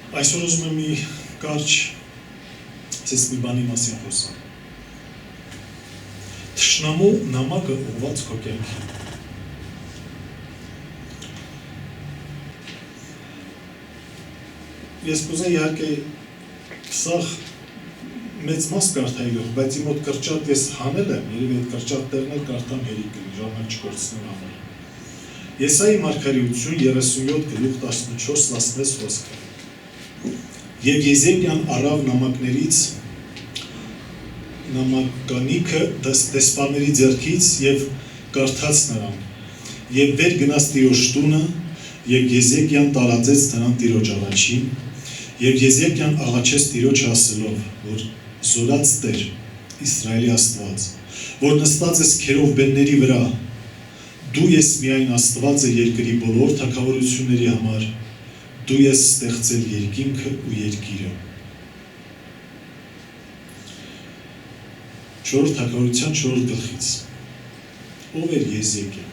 Այսօր ուզում եմ մի կարճ ձեզ մի բանի մասին խոսամ։ Թշնամու նամակը ուղղված քո կյանքին։ Ես կուզեի իհարկե սաղ մեծ մաս կարդայի գող, բայց իմ մոտ կրճատ ես հանել եմ, երևի այդ կրճատ տեղն էլ կարդամ հերիք կլինի, ժամանակ չկորցնեմ համար։ Եսայի մարգարեություն 37:14-16 խոսքը։ Եվ Եզեկիան առավ նամակներից նամականիքը դեսպանների ձեռքից եւ կարդաց նրան եւ վեր գնաց Տիրոջ տունը եւ Եզեկիան տարածեց նրան Տիրոջ առաջին եւ Եզեկիան աղաչեց Տիրոջ ասելով, որ զորած Տեր Իսրայելի Աստված, որ նստած ես քերովբենների վրա, դու ես միայն Աստվածը երկրի բոլոր թագավորությունների համար, դու ես ստեղծել երկինքը ու երկիրը։ 4 թագավորության 4 գլխից։ Ով էր Եզեկիան։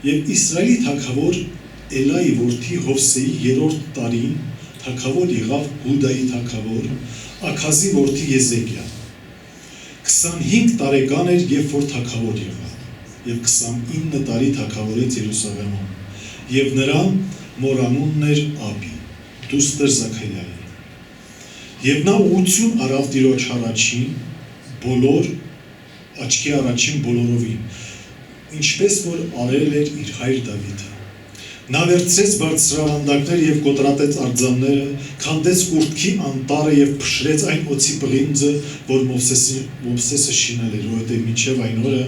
Եվ Իսրայելի թագավոր Էլայի որդի Հովսեի 3-րդ տարին թագավոր եղավ Հուդայի թագավոր Աքազի որդի Եզեկիան։ 25 տարեկան էր, երբ որ թագավոր եղավ, եւ 29 տարի թագավորեց Երուսաղեմում։ Եվ նրան մորանունն էր Աբի, դուստր Զաքարիայի։ Եվ նա ուղղություն արավ Տիրոջ առաջին, բոլոր աչքի առաջին բոլորովին, ինչպես որ արել էր իր հայր Դավիթը։ Նա վերցրեց բարձրավանդակներ եւ կոտրատեց արձանները, քանդեց կուրտքի անտառը եւ փշրեց այն օծի պղինձը, որ Մովսեսը շինել էր, որովհետեւ մինչեւ այն օրը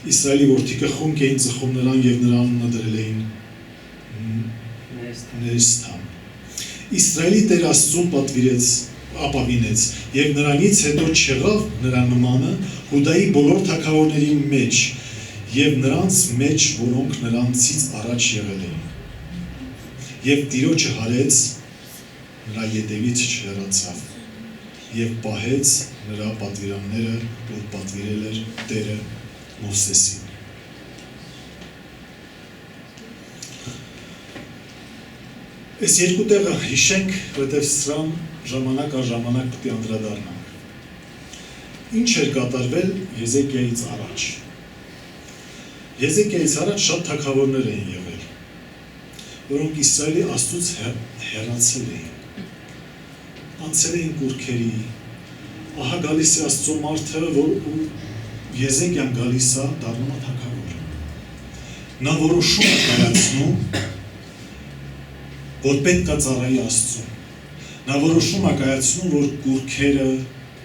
Իսրայելի որդիքը խունկ էին ծխում նրան եւ նրա անունը դրել էին Նեստան։ Իսրայելի Տեր Աստծուն ապավինեց եւ նրանից հետո չեղավ նրա նմանը Հուդայի բոլոր թագավորների մեջ եւ նրանց մեջ, որոնք նրանցից առաջ եղել էին։ Եվ Տիրոջը հարեց, նրա ետևից չհեռացավ եւ պահեց նրա պատվիրանները, որ պատվիրել էր Տերը Մովսեսին։ Այս երկու տեղը հիշենք, որտեղ սրան ժամանակ առ ժամանակ պետք է անդրադառնանք։ Ինչ էր կատարվել Եզեկիայից առաջ։ Եզեկիայից առաջ շատ թագավորներ էին եղել, որոնք Իսրայելի Աստծուց հեռացել էին, անցել էին կուռքերի, ահա գալիս է Աստծո մարդը, որ Եզեկիան գալիս է, դառնում է թագավոր։ Նա որոշում է կայացնում, որ պետք է ծառայի Աստծուն։ Նա որոշում է կայացնում, որ կուռքերը,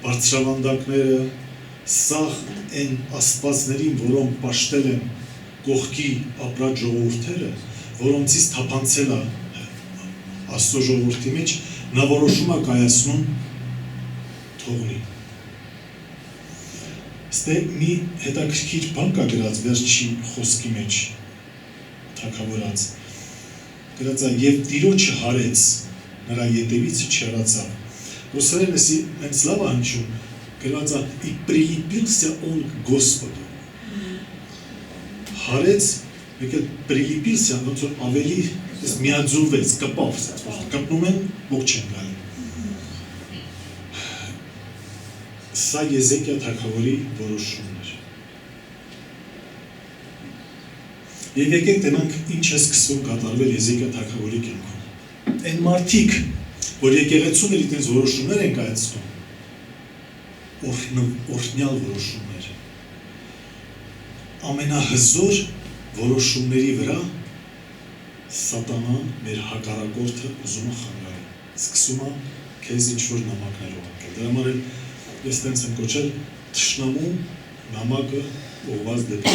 բարձրավանդակները, սաղ են աստվածներին, որոնք պաշտել են կողքի ապրած ժողովուրդները, որոնցից թափանցել է Աստծո ժողովրդի մեջ, նա որոշում է կայացնում թողնի։ Ստե մի հետաքրքիր բան կա գրած վերջի խոսքի մեջ թագավորած։ Գրած է եւ Տիրոջը հարեց, նրա ետևից չհեռացավ։ Ռուսերեն էսի հենց լավ է հնչում, գրած է «И прилепился он к Господу». Հարեց, եկել «прилепился», ոնց որ ավելի միաձուլվեց, կպավ, կպնում են, ողջ են գալի։ Սա Եզեկիա թագավորի որոշումն էր։ Եվ եկեք տենանք ինչ է սկսում կատարվել Եզեկիա թագավորի կյանքում։ Այն մարդիկ, որ եկեղեցում էր իրենց որոշումներ են կայացնում, օրհնյալ որոշումներ։ Ամենահզոր որոշումների վրա Սատանան, մեր հակառակորդը ուզում է խանգարել, սկսում է քեզ ինչ-որ նամակներ ուղարկել։ Դրա համար էլ ես տենց եմ կոչել թշնամու նամակը ուղղված դեպի։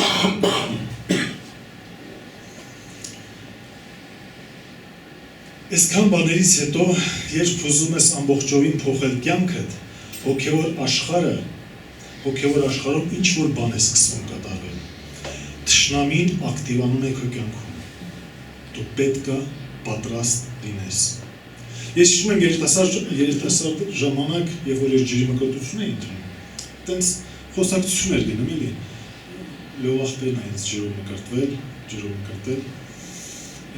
Այսքան բաներից հետո, երբ ուզում ես ամբողջովին փոխել կյանքդ, հոգևոր աշխարհում ինչ-որ բան է սկսվում կատարվել։ Թշնամին ակտիվանում է քո կյանքում։ Դու պետք է պատրաստ լինես։ Ես հիշում եմ երիտասարդ ժամանակ, երբ որ ես ջրի մկրտություն էի ընտրում, տենց խոսակցություն էր գնում, էլի։ Լավ աղբերն է ինձ ջրով մկրտել,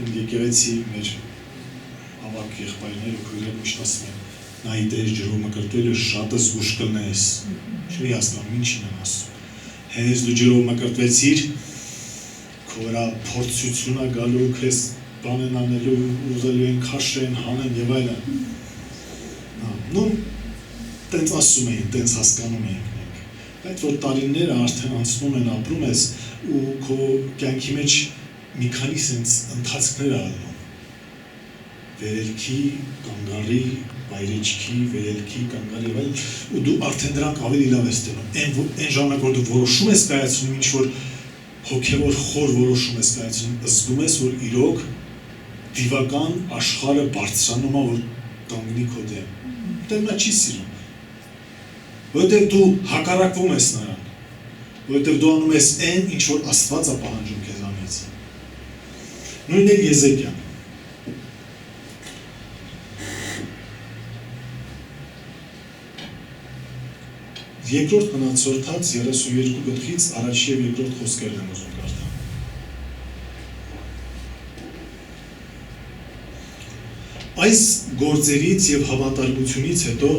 իմ եկեղեցի մեր ավակ եղբայրներ ու քույրեր միշտ ասում են նայի դեր ջրումը կրտելը շատ զգուշ կլնես չի հասկանում ինչին են ասում հենց դու ջրումը կրտվեցիր քո վրա փորձությունա գալու քեզ բան են անելու ուզելու են քաշեն հանեն եւ այլն նո տենց ասում էին տենց հասկանում էին այդ որ տարիները արդեն անցնում են ապրում ես ու քո կյանքի մեջ մի քանի sense ընթացքներ ալնում վերելքի, կանգարի, վայրեջքի, վերելքի, կանգարի եւ այլն ու դու արդեն դրանք ավելի լավ ես տենում այն ժամանակ որ դու որոշում ես կայացնում ինչ որ հոգեվոր խոր որոշում ես կայացնում զգում ես որ իրոք դիվական աշխարհը բարձրանում է որ կանգնի քո դեմ դեռ նա չի սիրում որովհետև դու հակառակվում ես նրան որովհետև դու անում ես այն ինչ որ Աստված է պահանջում քեզանից նույնն է Եզեկիան երկրորդ մնացորդած 32 գլխից առաջի եւ երկրորդ խոսքերն եմ ուզում կարդալ այս գործերից եւ հավատարմությունից հետո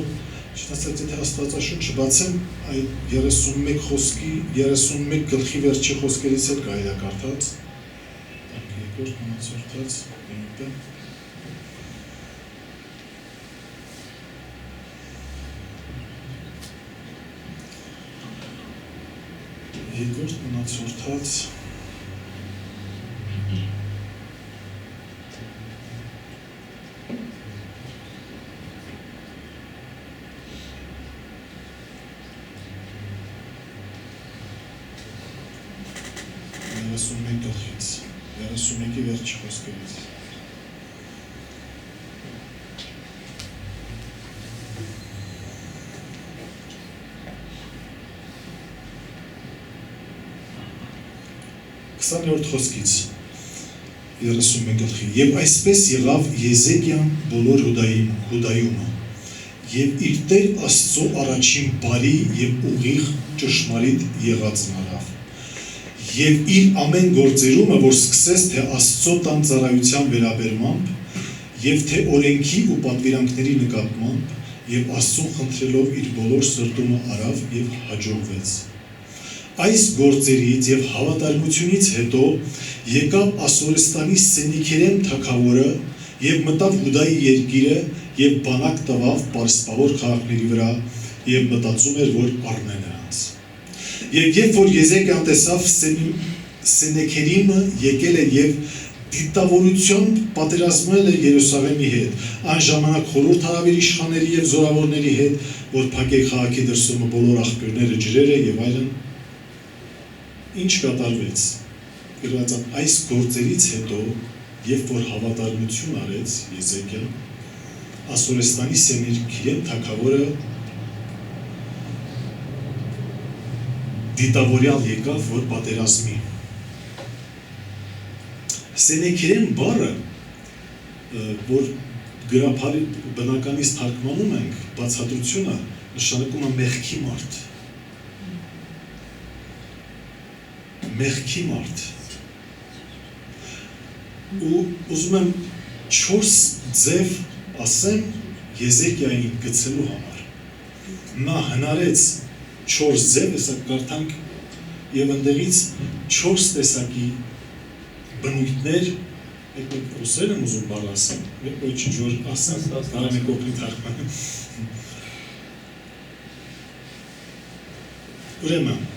չնայած եթե Աստվածաշունչը բացեմ այդ 31 խոսքի 31 գլխի վերջի խոսքերից էլ կարելի է կարդալ երկրորդ մնացորդած երկրորդ մնացորդած 31 գլխից 31-ի վերջի խոսքերից Քսաներորդ խոսքից 31 գլխի եւ այսպես եղավ Եզեկիան բոլոր Հուդայումը եւ իր Տեր Աստծո առաջին բարի եւ ուղիղ ճշմարիտ եղածն արավ եւ իր ամեն գործերումը որ սկսեց թե Աստծո տան ծառայության վերաբերմամբ եւ թե օրենքի ու պատվիրանքների նկատմամբ եւ Աստծուն խնդրելով իր բոլոր սրտումը արավ եւ հաջողվեց Այս գործերից եւ հավատարմությունից հետո եկավ Ասորստանի Սենիքերեմ թագավորը եւ մտավ Հուդայի երկիրը եւ բանակ տվավ պարսպավոր քաղաքների վրա եւ մտածում էր որ առնե նրանց եւ երբ որ Եզեկիան տեսավ Սենեքերիմը եկել է եւ դիտավորությամբ պատերազմել է Երուսաղեմի հետ այն ժամանակ խորհուրդ հարավեր իշխանների եւ զորավորների հետ որ փակե քաղաքի դրսումը բոլոր աղբյուրները ջրերը եւ այլն Ինչ կատարվեց, գրված այս գործերից հետո, երբ որ հավատարմություն արեց Եզեկիան, Ասորստանի Սենեքերեմ թագավորը դիտավորյալ եկավ, որ պատերազմի։ Սենեքերեմ բառը, որ գրաբարի բնականից թարգմանում ենք, բացատրությունը նշանակում է մեղքի մարդ։ Մեղքի մարդ ու ուզում եմ 4 ձև ասեմ Եզեկիային գցելու համար նա հնարեց 4 ձև հեսա կարդանք եւ ընդեղից 4 տեսակի բնույթներ այդ ռուսերեն եմ ուզում բառ ասեմ ոչ որ ասեմ կարամ եք օգնի թարգմանել ուրեմն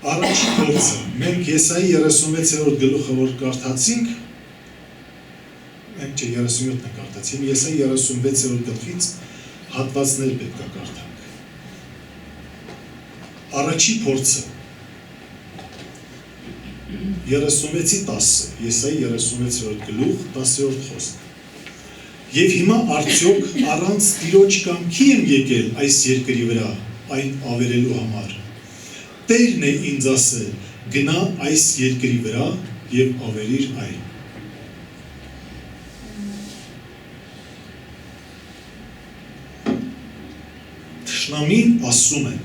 Առաջին գործը, մենք Եսայի 36-րդ գլուխը որ կարդացինք, մենք չէ 37-ն է կարդացինք, Եսայի 36-րդ գլխից հատվածներ պետք է կարդանք։ Առաջի փորձը 36-ի 10, Եսայի 36-րդ գլուխ, 10-րդ խոսք։ Եվ հիմա արդյոք առանց Տիրոջ կամքի եմ եկել այս երկրի վրա, այն ավերելու համար։ Տերն է ինձ ասել, գնա այս երկրի վրա եւ ավերիր այն։ Թշնամին ասում է,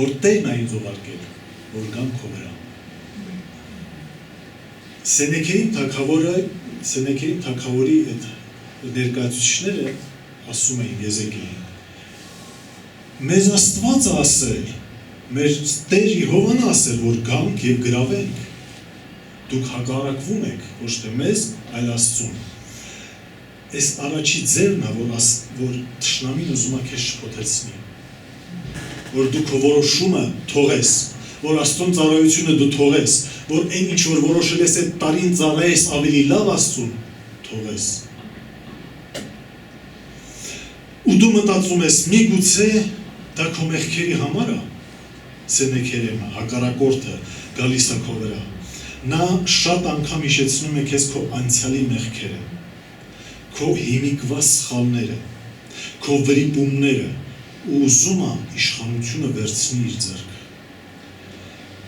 որ Տերն է ինձ ուղարկել, որ գամ քո վրա։ Սենեքերիմ թագավորի այդ ներկայացուցիչները ասում էին Եզեկիելին. մեզ Աստված ասել, մեր Տեր Եհովան ասել, որ գանք եւ գրավենք, դուք հակառակվում եք, ոչ թե մեզ, այլ Աստծուն։ Այս առաջի ձևն է, որ թշնամին ուզում է քեզ շփոթեցնի, որ դու քո որոշումը թողես, որ Աստծուն ծառայությունը դու թողես, որ այն ինչ որ որոշել ես այդ տարին ծառայես ավելի լավ Աստծուն թողես։ Ու դու մտածում ես, միգուցե դա քո մեղքերի համար է, Սենեքերիմը, հակառակորդը գալիս է քո վրա։ Նա շատ անգամ հիշեցնում է քեզ քո անցյալի մեղքերը, քո հիմիկված սխալները, քո վրիպումները ու ուզում է իշխանությունը վերցնի իր ձեռքը,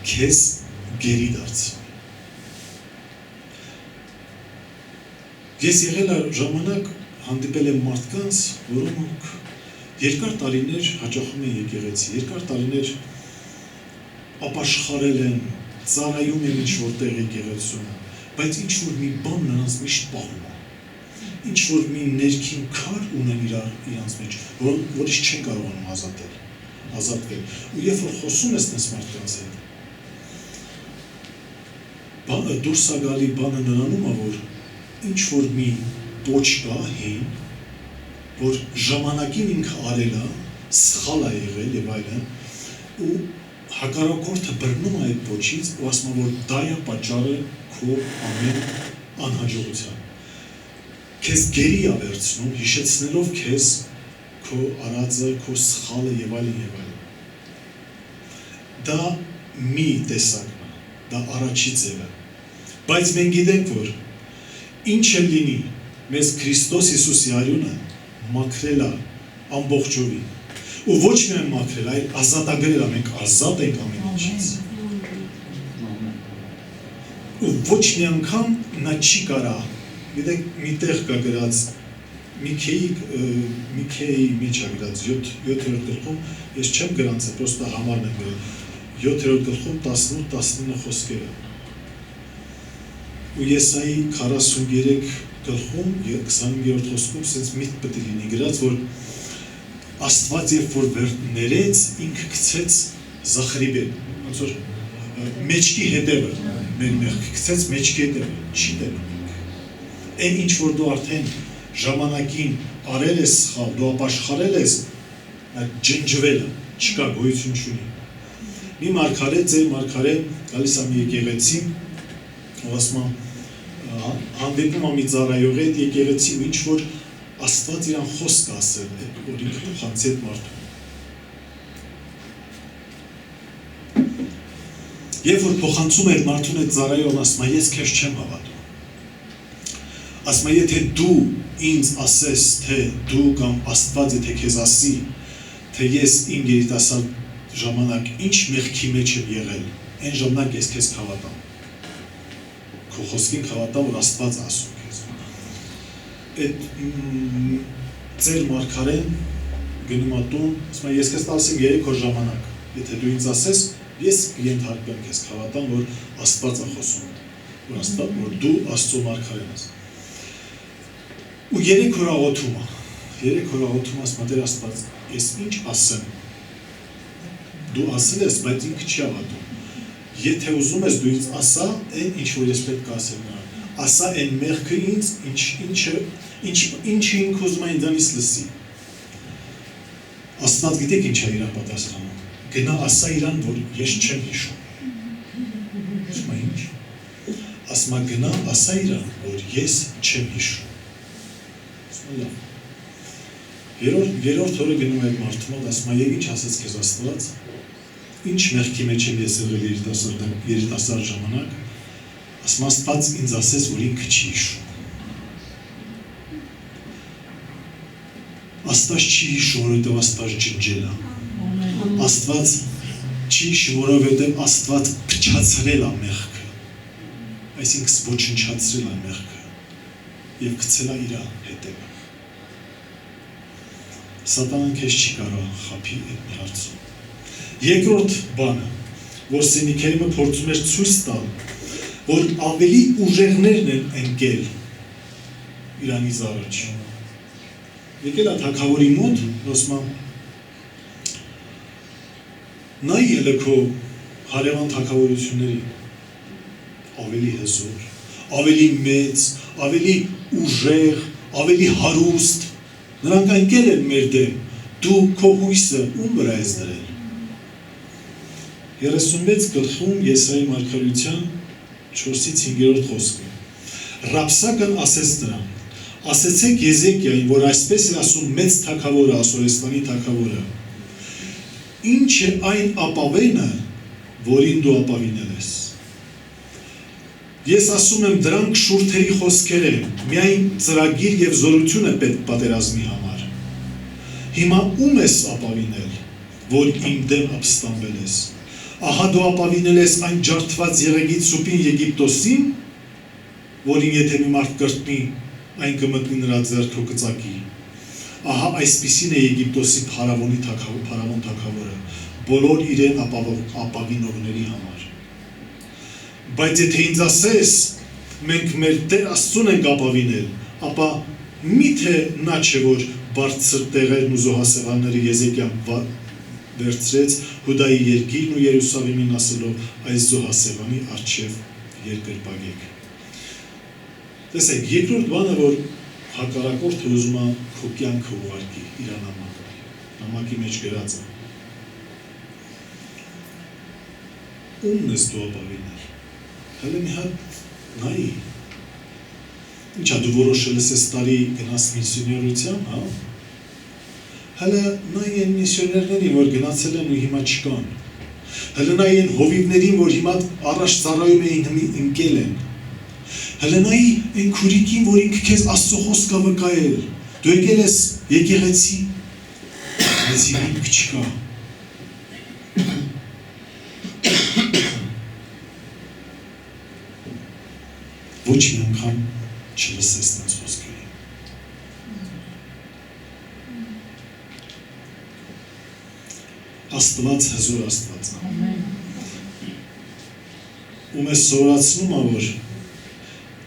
քեզ գերի դարձնի։ Ես եղել եմ ժամանակ հանդիպել եմ մարդկանց, որոնք երկար տարիներ հաճախում են եկեղեցի, երկար տարիներ ապաշխարել են, ծառայում են ինչ-որ տեղ եկեղեցում, բայց ինչ-որ մի բան նրանց միշտ պահում է, ինչ-որ մի ներքին քար ունեն իրանց մեջ, որից չեն կարողանում ազատվել։ Ու երբ որ խոսում ես նես մարդկանց հետ, դուրս է գալի բանը նրանում է, որ ինչ-որ մի պոչ կա հին, որ ժամանակին ինքը արել է, սխալ է եղել եւ այլն, ու հակառակորդը բռնում է այդ պոչից ու ասում է, որ դա է պատճառը քո ամեն անհաջողության։ Քեզ գերի է վերցնում, հիշեցնելով քեզ քո արածը, քո սխալը եւ այլն եւ այլն։ Դա մի տեսակն է, դա առաջի ձևը։ Բայց մենք գիտենք, որ ինչ էլ լինի, մեզ Քրիստոս Հիսուսի արյունը մաքրել է ամբողջովին։ Ու ոչ միայն մաքրել, այլ ազատագրել է, մենք ազատ ենք ամեն ինչից։ Ու ոչ մի անգամ նա չի կարա, գիտեք, մի տեղ կա գրած, Միքեի մեջ է գրած 7-րդ գլխում, ես չեմ գրանցել, պրոստը համարն եմ գրել, 7-րդ գլխում 18-19 խոսքերը։ Ու Եսայի 43 գլխում 25-րդ խոսքում սենց միտք պետք է լինի գրած, որ Աստված երբ որ ներեց, ինքը գցեց Զախարիբեն, ոնց որ մեջքի հետևը, մեր մեղքը գցեց մեջքի հետևը, չի տենում ինքը։ Այն ինչ որ դու արդեն ժամանակին արել ես սխալ, դու ապաշխարել ես, ջնջվել է, չկա, գոյություն չունի։ Մի մարգարե, ձեր մարգարե գալիս է մի եկեղեցի, ու ասում է, հանդիպում է մի ծառայողի հետ եկեղեցի ու ինչ որ Աստված իրան խոսք ասել, որ ինքը փոխանցի այդ մարդուն։ Երբ որ փոխանցում է այդ մարդուն այդ ծառայողն ասում է, ես քեզ չեմ հավատում։ Ասում է, եթե դու ինձ ասես, թե դու կամ Աստված եթե քեզ ասի, թե ես իմ երիտասարդ ժամանակ ինչ մեղքի մեջ եմ եղել, այն ժամանակ ես քեզ կհավատամ։ Քո խոսքին կհավատամ, որ Աստված ասում քեզ։ Այդ ձեր մարգարեն գնում է տուն, ասում է, ես քեզ տալիս եմ 3 օր ժամանակ, եթե դու ինձ ասես, ես կենթարկվեմ քեզ, կհավատամ, որ Աստված է խոսում, որ դու Աստծո մարգարեն ես։ Ու 3 օր աղոթում է, 3 օր աղոթում ասում է, Տեր Աստված, ես ինչ ասեմ, դու ասել ես, բայց ինքը չի հավատում։ Եթե ուզում ես դու ինձ ասա, այն ինչ որ ես պետք է ասեմ նրան, ասա այն մեղքը ինձ, ինչը ինքը ուզում է ինձանից լսի։ Աստված գիտեք ինչ է իրան պատասխանում, գնա ասա իրան, որ ես չեմ հիշում։ Ասում է ինչ։ Ասում է գնա ասա իրան, որ ես չեմ հիշում։ Ասում է լավ։ Երրորդ օրը գնում է այդ մարդու մոտ, ասում է, եւ ինչ ասեց քեզ Աստված։ Ինչ մեղքի մեջ եմ ես եղել երիտասարդ ժամանակ, ասում Աստված ինձ ասեց, որ ինքը չի հիշում։ Աստված չի հիշում, որովհետև Աստված ջնջել է։ Աստված չի հիշում, որովհետև Աստված փչացրել է մեղքը, այսինքն ոչնչացրել է մեղքը եւ գցել է իր հետևը։ Սատանան քեզ չի կարող խաբի այդ հարցում։ Երկրորդ բանը, որ Սենեքերիմը փորձում էր ցույց տալ, որ ավելի ուժեղներն են ընկել իրանից առաջ։ Եկել է թագավորի մոտ, ասում նայ ելը քո հարևան թագավորությունների, ավելի հզոր, ավելի մեծ, ավելի ուժեղ, ավելի հարուստ, նրանք ընկել են մեր դեմ, դու քո հույսը ում վրա ես դրել։ 36 գլխում Եսայի մարգարեության 4-ից 5-րդ խոսքը։ Ռաբսակն ասեց նրան. ասեցեք Եզեկիային, որ այսպես է ասում մեծ թագավորը, Ասորեստանի թագավորը. ինչ է այն ապավենը, որին դու ապավինել ես։ Ես ասում եմ, դրանք շուրթերի խոսքեր են, միայն ծրագիր և զորություն է պետք պատերազմի համար։ Հիմա ում ես ապավինել, որ իմ դեմ ապստամբել ես։ Ահա դու ապավինել ես այն ջարդված եղեգից սուպին Եգիպտոսին, որին եթե մի մարդ կրտնի, այն կմտնի նրա ձեռքը կծակի։ Ահա այսպիսին է Եգիպտոսի փարավոն թագավորը, բոլոր իրեն ապավինողների համար։ Բայց եթե ինձ ասես, մենք մեր Տեր Աստծուն ենք ապավինել, ապա միթե նա չէ, որ բարձր տեղերն ու զոհասեղանները Եզեկիան վերցրեց Հուդայի երկիրն ու Երուսաղեմին ասելով, այս զոհասեղանի առջև երկրպագեք։ Տեսեք, երկրորդ բանը, որ հակառակորդը ուզում է քո կյանքը ուղարկի իր նամակը, նամակի մեջ գրած է։ Ումն ես դու ապավինել։ Հələ մի հատ նայի։ Ինչա դու որոշել ես այս տարի գնաս միսիոներության, հա։ Հələ նայի են միսիոներներին, որ գնացել են ու հիմա չկան։ Հələ նայի են հովիվներին, որ հիմա առաջ ծառայում էին ընկել են։ Հələ նայի են քուրիկին, որ ինքը քեզ Աստծո խոսքը վկայել։ Դու եկել ես եկեղեցի, բայց ինքը չկա։ Ոչ մի անգամ չլսես նրանց խոսքերը։ Աստված հզոր Աստված է։ Ում է սովորացնում է, որ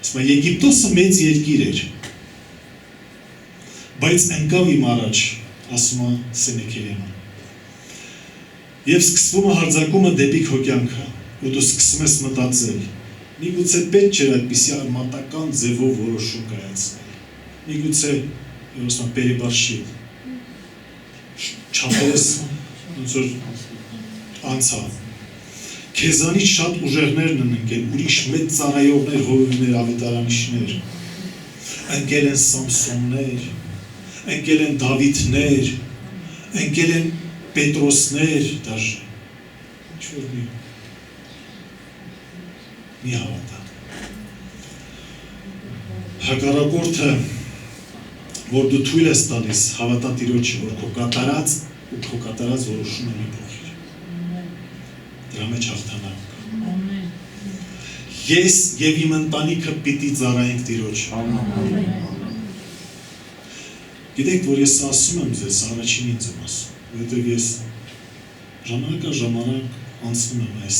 ասում է Եգիպտոսը մեծ երկիր էր, բայց ընկավ իմ առաջ, ասում է Սենեքերյանը։ Եվ սկսվում է հարձակումը դեպի քո կյանքը, ու դու սկսում ես մտածել, միգուցե պետք չէր այդպիսի արմատական ձևով որոշում կայացնել։ Միգուցե, ասում է պերեբարշիտ, չափերս ոնց որ անցա։ Քեզանից շատ ուժեղներն են ընկել, ուրիշ մեծ ծառայողներ, հովիվներ, ավետարանիչներ, ընկել են Սամսոններ, ընկել են Դավիթներ, ընկել են Պետրոսներ, դաժե, ինչ-որ մի հավատա։ Հակառակորդը, որ դու թույլ ես տալիս, հավատա Տիրոջը, որ քո կատարած ու քո կատարած որոշումը մի փոխիր։ Դրա մեջ հաղթանակ կա։ Ես եւ իմ ընտանիքը պիտի ծառայենք Տիրոջը։ Գիտեք, որ ես ասում եմ ձեզ, առաջին ինձ եմ ասում, որովհետև ես ժամանակ անցնում եմ այս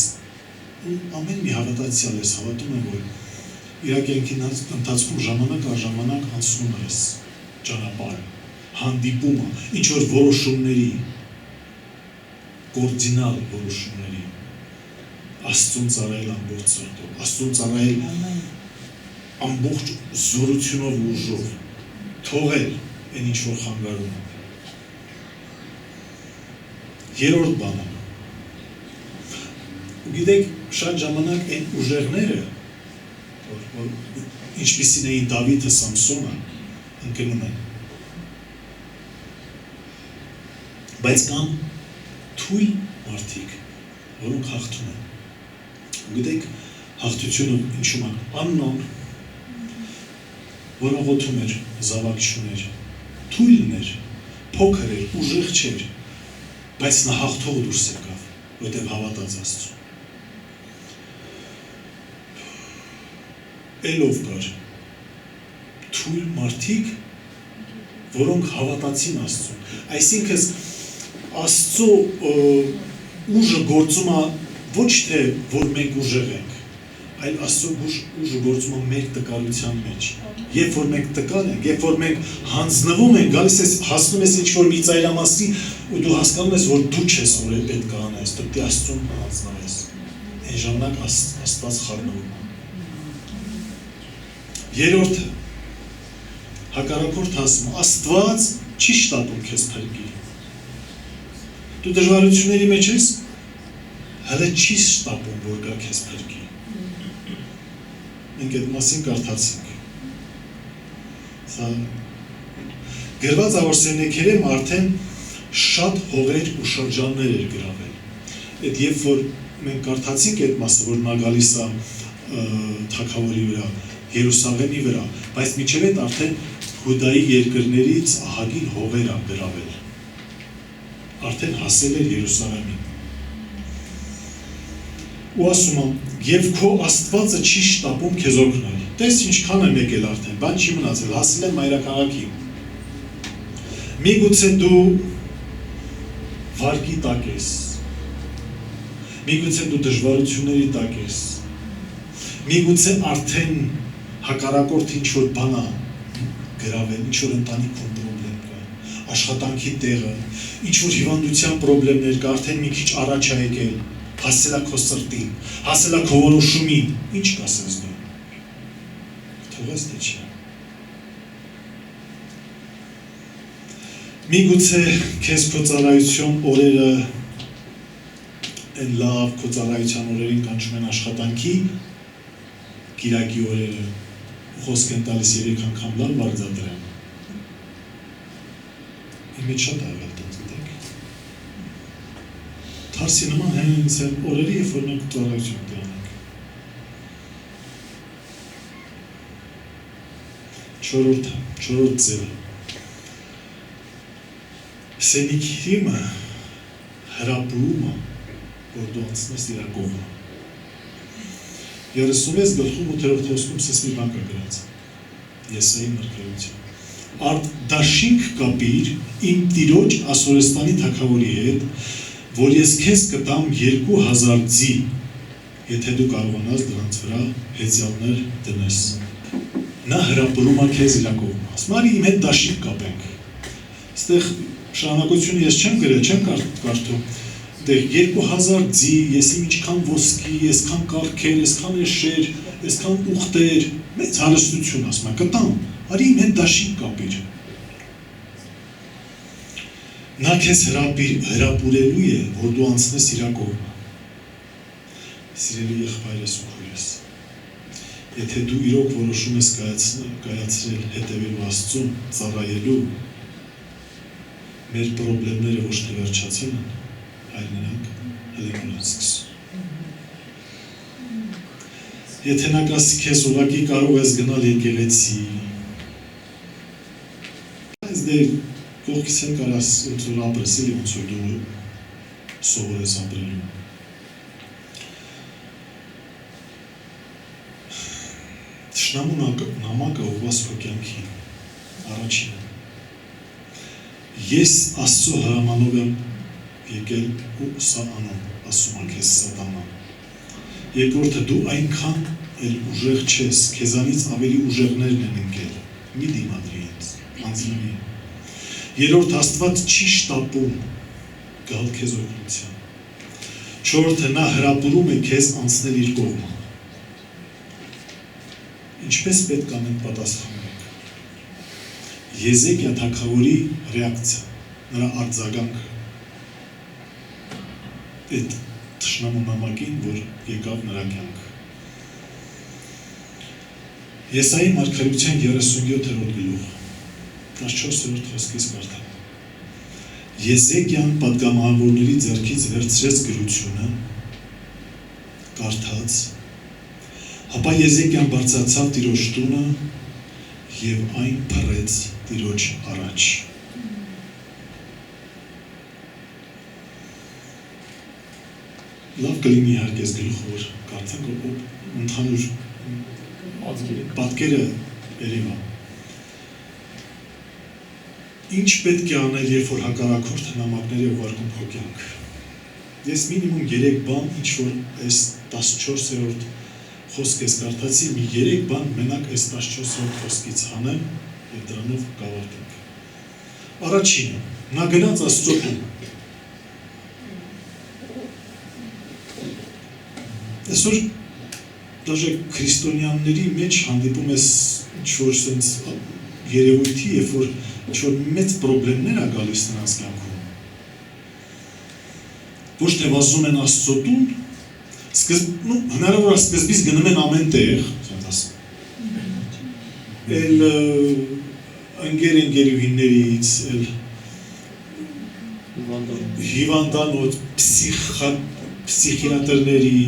ամեն մի հավատացյալ ես հավատում եմ, որ իր կյանքի ընթացքում ժամանակ առ ժամանակ անցնում ես ճանապարհը, հանդիպումը, ինչ որ որոշումների, կորդինալ որոշումների, Աստծուն ծառայել ամբողջ սրտով, Աստծուն ծառայել ամբողջ զորությունով ու ուժով, թողել այն ինչ որ խանգարում է։ Երրորդ բանը։ Գիտեք, շատ ժամանակ այն ուժեղները, ինչպիսին էին Դավիթը, Սամսոնը, ընկնում են։ Բայց կան թույլ մարդիկ, որոնք հաղթում են։ Գիտեք, հաղթությունը ինչու՞մ է, աննոն, որ աղոթում էր, զավակ չուներ, թույլն էր, փոքր էր, ուժեղ չէր, բայց նա հաղթող դուրս եկավ, որտեղ հավատաց Աստծուն։ Էլով կար թույլ մարդիկ, որոնք հավատացին Աստծուն։ Այսինքն Աստծո ուժը գործում է ոչ թե որ մենք ուժեղ ենք, այլ Աստծո ուժը գործում է մեր տկարության մեջ։ Երբ որ մենք տկար ենք, երբ որ մենք հանձնվում ենք, գալիս ես, հասնում ես ինչ-որ մի ծայրամասի ու դու հասկանում ես, որ դու չես որ պետք է անես, դու պետք է Աստծուն հանձնվես։ Այն ժամանակ Աստված խառնվում է։ Երրորդը, հակառակորդը ասում է, Աստված չի շտապում քեզ փրկի։ Դու դժվարությունների մեջ ես, հələ չի շտապում, որ գա քեզ փրկի։ Մենք այդ մասին կարդացինք։ Սա գրված Ավորսենեքերեմ արդեն շատ հողեր ու շրջաններ էր գրավել։ Այդ երբ որ մենք կարդացինք այդ մասը, որ նա գալիս է թագավորի վրա, Երուսաղեմի վրա, բայց մինչև այդ արդեն Հուդայի երկրներից ահագին հողեր է գրավել։ Արդեն հասել էր Երուսաղեմին։ Ու ասում եմ, եւ քո Աստվածը չի շտապում քեզ օգնել։ Տես ինչքան եմ եկել արդեն, բան չի մնացել, հասել եմ մայրաքաղաքի։ Միգուցե դու վարկի տակ ես։ Միգուցե դու դժվարությունների տակ ես։ Միգուցե արդեն հակառակորդ ինչ-որ բան է գրավել, ինչ-որ ընտանիքում պրոբլեմ կա, աշխատանքի տեղը, ինչ-որ հիվանդության պրոբլեմներ կա, արդեն մի քիչ առաջ է եկել, հասել է քո սրտին, հասել է քո որոշումին, ինչ կասես դու։ Թողես թե չի։ Միգուցե քեզ քո ծառայություն օրերը այն լավ քո ծառայության օրերին կանչում են աշխատանքի կիրակի օրերը խոսք են տալիս 3 անգամ լավ վարձատրեմ։ Իմ մեջ շատ աղել տտեք։ Թարսի նման հենց օրերի, երբ որ մենք ծառայություն տանենք։ Չորրորդ ձևը։ Սենիքիմը հրապուրում է, որ դու անցնես իր կողմը։ 36 գլխում 8-րդ խոսքում սես մի բան կա գրած, Եսայի մարգարեության։ Արդ դաշինք կապիր իմ տիրոջ Ասորեստանի թագավորի հետ, որ ես քեզ կտամ 2000 ձի, եթե դու կարողանաս դրանց վրա հեծյալներ դնես։ Նա հրապուրում է քեզ իր կողմը, ասում արի իմ հետ դաշինք կապենք։ Այստեղ շարունակությունը ես չեմ գրել, չեմ կարդում։ Դեր 2000 ձի, ես իմ ինչքան ոսկի, այսքան կառքեր, այսքան էշեր, այսքան ուխտեր, մեծ հարստություն ասում եմ, կտամ, արի իմ հետ դաշինք կապիր։ Նա քեզ հրապուրելու է, որ դու անցնես իր կողմը։ Սիրելի եղբայրս ու քույրս, եթե դու իրոք որոշում ես կայացրել հետևելու Աստծուն, ծառայելու, մեր պրոբլեմները ոչ թե վերջացել են, այլ նրանք հենց են սկսում։ Եթե նա կասի քեզ ուղղակի կարող ես գնալ եկեղեցի, այս դե կողքից են կարաս ոնց որ ապրես, էլի ոնց որ դու սովորես ապրելու։ Թշնամու նամակը ուղղված քո կյանքի առաջինը։ Ես Աստծո հրամանով եմ եկել ու սա անում, ասում է քեզ սատանան։ Երկրորդը դու այնքան էլ ուժեղ չես, քեզանից ավելի ուժեղներն են ընկել, մի դիմադրի ինձ, անձնվի։ Երրորդ Աստված չի շտապում գալ քեզ օգնության։ Չորրորդը նա հրապուրում է քեզ անցնել իր կողմը։ Ինչպես պետք է մենք պատասխանենք։ Եզեկիա թագավորի ռեակցիա, նրա արձագանքը այդ թշնամու նամակին, որ եկավ նրա կյանքը։ Եսայի մարգարեության 37-րդ գլուխ, 14-րդ խոսքից կարդամ։ Եզեկիան պատգամավորների ձեռքից վերցրեց գրությունը, կարդաց, ապա Եզեկիան բարձրացավ Տիրոջ տունը և այն փռեց Տիրոջ առաջ։ Լավ կլինի իհարկե գլուխը որ կարծենք ընդհանուր պատկերը երևա։ Ինչ պետք է անել, երբ որ հակառակորդը նամակներ է ուղարկում քո կյանք։ Ես մինիմում 3 բան ինչ որ այս 14-րդ խոսք ես կարդացի, մի 3 բան մենակ այս 14 հոգ խոսքից հանեմ և դրանով կավարտենք։ Առաջինը, նա գնաց Աստծո տուն։ Այսօր դաժե քրիստոնյաների մեջ հանդիպում ես ինչ-որ սենց երևույթի, երբ որ ինչ-որ մեծ պրոբլեմներ է գալիս նրանց կյանքում։ Ոչ թե վազում են Աստծո տուն, հնարավոր է սկզբից գնում են ամեն տեղ, էլ ընկերուհիներից, էլ հիվանդանոց, պսիխիատրների,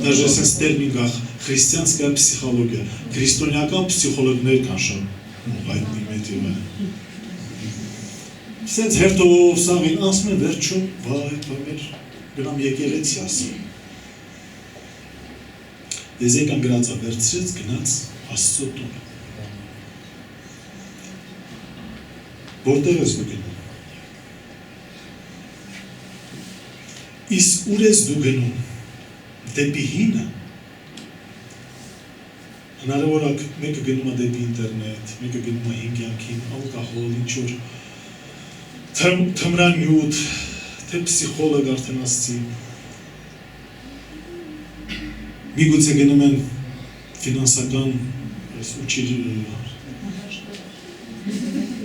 դաժե սենց տերմին գա, խրիստյանսկա պսիխոլոգիա, քրիստոնյական պսիխոլոգներ կան շատ հայտնի մեծ և սենց հերթով սաղին ասում են վերջում, վայ, մեր գնամ եկեղեցի ասում։ Ես եկան գրածա վերցրեց, գնաց Աստծո տուն։ Որտեղ ես դու գնում։ Իսկ ուր ես դու գնում, դեպի հինը, հնարավոր է մեկը գնում է դեպի ինտերնետ, մեկը գնում է հին կյանքին, ալկոհոլ, ինչ-որ թմրանյութ, թե պսիխոլոգ արդեն ասցի, միգուցե գնում են ֆինանսական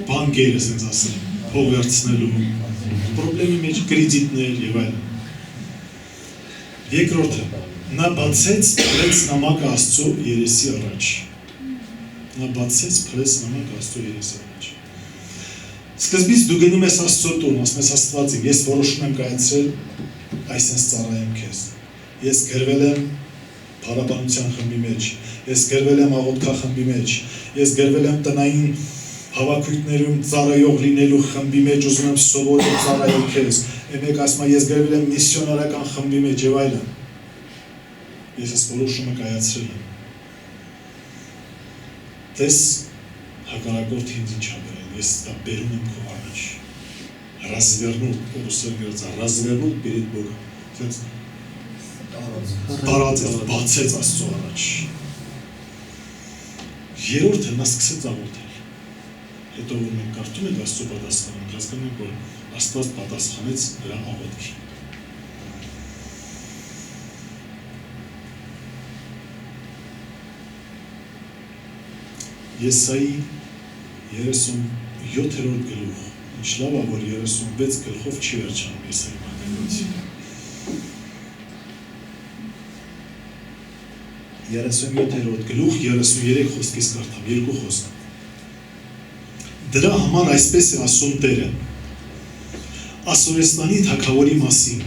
բանկերը, սենց ասեմ, փող վերցնելու, պրոբլեմի մեջ կրեդիտներ և այլն։ Երկրորդը, նա բացեց, փրեց նամակը Աստծո երեսի առաջ։ Նա բացեց, փրեց նամակը Աստծո երեսի առաջ։ Սկզբից դու գնում ես Աստծո տուն, ասում ես Աստվածին, ես որոշում եմ կայացրել այսպես ծառայեմ քեզ։ Ես գրվել եմ փառաբանության խմբի մեջ, ես գրվել եմ աղոթքախմբի մեջ, ես գրվել եմ տնային հավաքույթներում ծառայող լինելու խմբի մեջ, ուզում եմ սովորել ծառայել քեզ։ Մեկ ասում է, ես գրվել եմ միսիոնարական խմբի մեջ և այլն։ Ես այս որոշումը կայացրել եմ։ Տես հակառակորդը ինձ ինչ ա բերել, ես դա բերում եմ քո առաջ։ Развернул, ռուսերեն գրած, развернул перед Богом։ Տարածեց, բացեց Աստծո առաջ։ Երրորդը նա սկսեց աղոթել։ Հետո որ մենք կարդում ենք Աստծո պատասխանը, հասկանում ենք, որ Աստված պատասխանեց նրա աղոթքին։ Եսայի 37-րդ գլուխ, ինչ լավ է, որ 36 գլխով չի վերջանում Եսայի մարգարեությունը։ 37-րդ գլուխ, 33 խոսքից կարդամ, 2 խոսք։ Դրա համար այսպես է ասում Տերը, Ասորեստանի թագավորի մասին,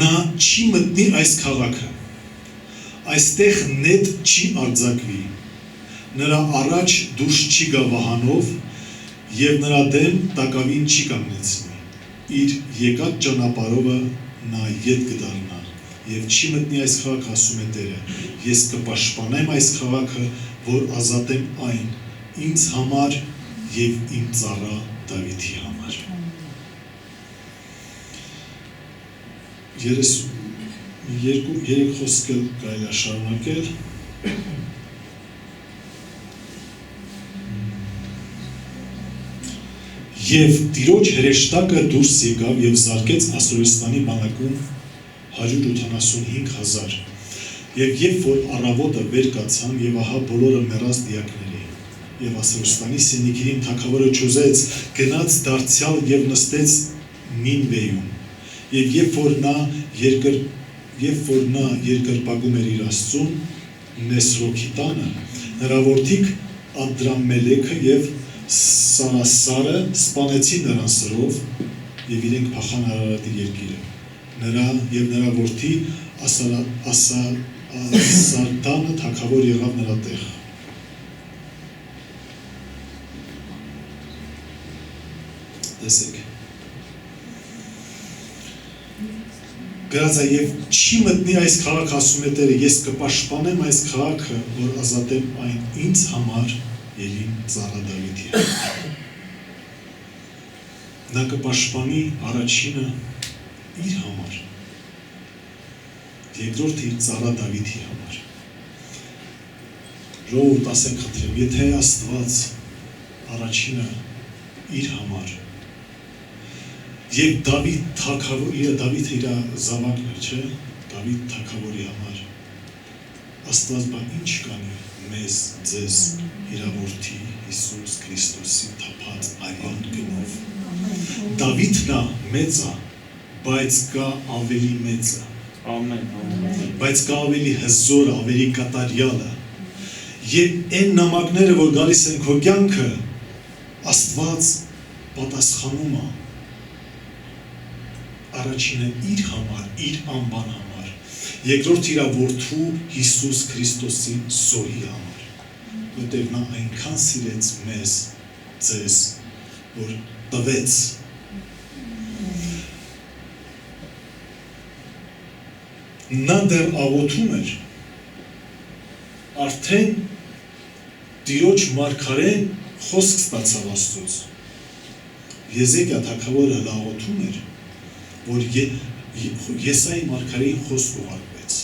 նա չի մտնի այս քաղաքը, այստեղ նետ չի արձակվի, նրա առաջ դուրս չի գա վահանով և նրա դեմ տակավին չի կանգնեցնի, իր եկած ճանապարհովը նա ետ կդառնա և չի մտնի այս քաղաքը, ասում է Տերը, ես կպաշտպանեմ այս քաղաքը, որ ազատեմ այն ինձ համար և իմ ծառա Դավիթի համար։ 33 խոսքը կարելի է շարունակել։ Եվ Տիրոջ հրեշտակը դուրս եկավ և զարկեց Ասորեստանի բանակում 185,000 և երբ որ առավոտը վեր կացան և ահա բոլորը մեռած դիակների և Ասորեստանի Սենիքերիմ թագավորը չուզեց գնաց դարձյալ և նստեց Նինվեում և երբ որ նա երկրպագում էր իր Աստծուն Նեսրոքի տանը նրա որդիք Ադրամմելեքը և Սարասարը սպանեցին նրան սրով և իրենք փախան Արարատի երկիրը և նրա որդի Ասարդանը թագավոր եղավ նրա տեղ։ Տեսեք։ Գրած է և չի մտնի այս քաղաքը, ասում է Տերը, ես կպաշտպանեմ այս քաղաքը, որ ազատեմ այն ինձ համար և իմ ծառա Դավիթի համար։ Նա կպաշտպանի առաջինը իր համար։ երկրորդը իր ծառա Դավիթի համար։ Ժողովուրդ, ասենք խնդրեմ, եթե Աստված առաջինը իր համար եւ Դավիթ թագավորը, Դավիթը իր զավակն էր, չէ՞, Դավիթ թագավորի համար Աստված բան ինչ կանի մեզ, ձեզ, իր որդի Հիսուս Քրիստոսի թափած արյան գնով։ Դավիթն է մեծը, բայց կա ավելի մեծը։ Ամեն։ Բայց կա ավելի հզոր, ավելի կատարյալը։ Եվ այն նամակները, որ գալիս են քո կյանքը, Աստված պատասխանում է առաջինը իր համար, իր անբան համար, երկրորդ իր որդու Հիսուս Քրիստոսի զոհի համար, որտեղ նա այնքան սիրեց մեզ, ձեզ, որ տվեց։ Նա դեռ աղոթում էր, արդեն Տիրոջ մարգարեն խոսք ստացավ Աստծուց։ Եզեկիա թագավորը աղոթում էր, որ Եսայի մարգարեին խոսք ուղարկվեց։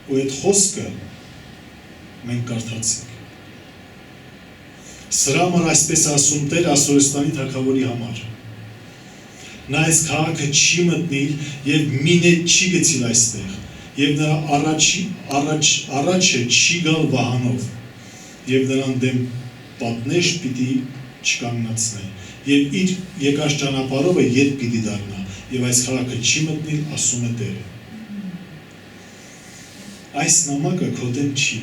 Ու այդ խոսքը մենք կարդացինք։ Սրա համար այսպես ասում Տեր Ասորստանի թագավորի համար։ Նա այս քաղաքը չի մտնիլ եւ մինետ չի գցիլ այստեղ եւ նրա առաջը չի գալ վահանով եւ նրան դեմ պատնեշ պիտի չկանգնացնի եւ իր եկած ճանապարհով ետ պիտի դառնա եւ այս քաղաքը չի մտնիլ, ասում է Տերը։ Այս նամակը քո դեմ չի,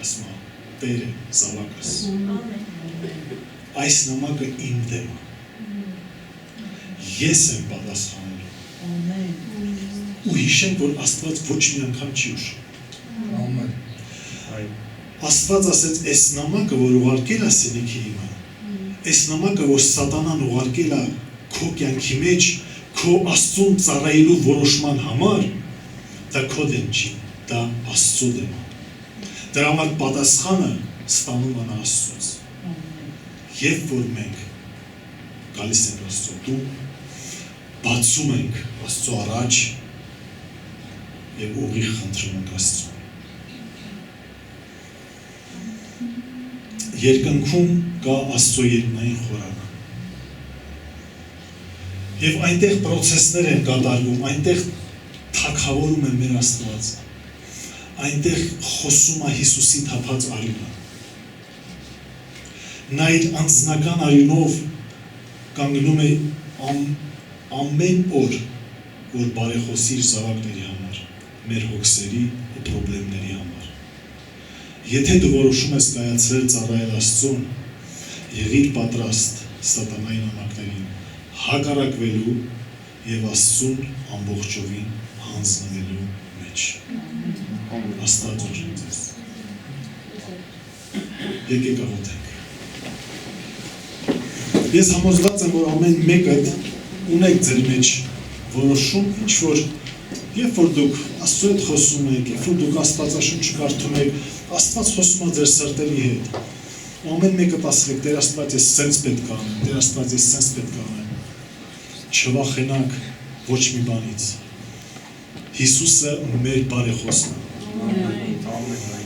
ասում է Տերը, զավակս։ Այս նամակը իմ դեմ է։ Ես եմ պատասխանելու։ Ու հիշեմ, որ Աստված ոչ մի անգամ չի ուշում։ Աստված ասեց, այս նամակը, որ ուղարկել է Սենեքի իմը, այս նամակը, որ սատանան ուղարկել է քո կյանքի մեջ, քո Աստծուն ծառայելու որոշման համար, դա քո դեմ չի, դա Աստծո դեմ է։ Դրա համար պատասխանը ստանում են Աստծուց։ Երբ որ մենք գալիս ենք Աստծո տուն, բացում ենք Աստծո առաջ եւ ուղիղ խնդրում ենք Աստծուն։ Երկնքում կա Աստծո երկնային խորան։ Եվ այնտեղ պրոցեսներ են կատարվում, այնտեղ թագավորում է մեր Աստվածը։ Այնտեղ խոսում է Հիսուսի թափած արյունը։ Նա իր անձնական արյունով կանգնում է ամեն օր, որ բարեխոսի իր զավակների համար, մեր հոգսերի ու պրոբլեմների համար։ Եթե դու որոշում ես կայացրել ծառայել Աստծուն, եղիր պատրաստ սատանայի նամակներին հակառակվելու եւ Աստծուն ամբողջովին հանձնվելու մեջ։ Աստված օրհնի ձեզ։ Եկեք աղոթենք։ Ես համոզված եմ, որ ամեն մեկը ունեք ձեր մեջ որոշում, ինչ որ երբ որ դուք Աստծո հետ խոսում եք, երբ որ դուք Աստվածաշունչ կարդում եք, Աստված խոսում է ձեր սրտերի հետ։ Ամեն մեկը ասել եք, Տեր Աստված, ես սենց պետք է անեմ, Տեր Աստված, ես սենց պետք է անեմ։ Չվախենաք ոչ մի բանից։ Հիսուսը մեր բարեխոսն է։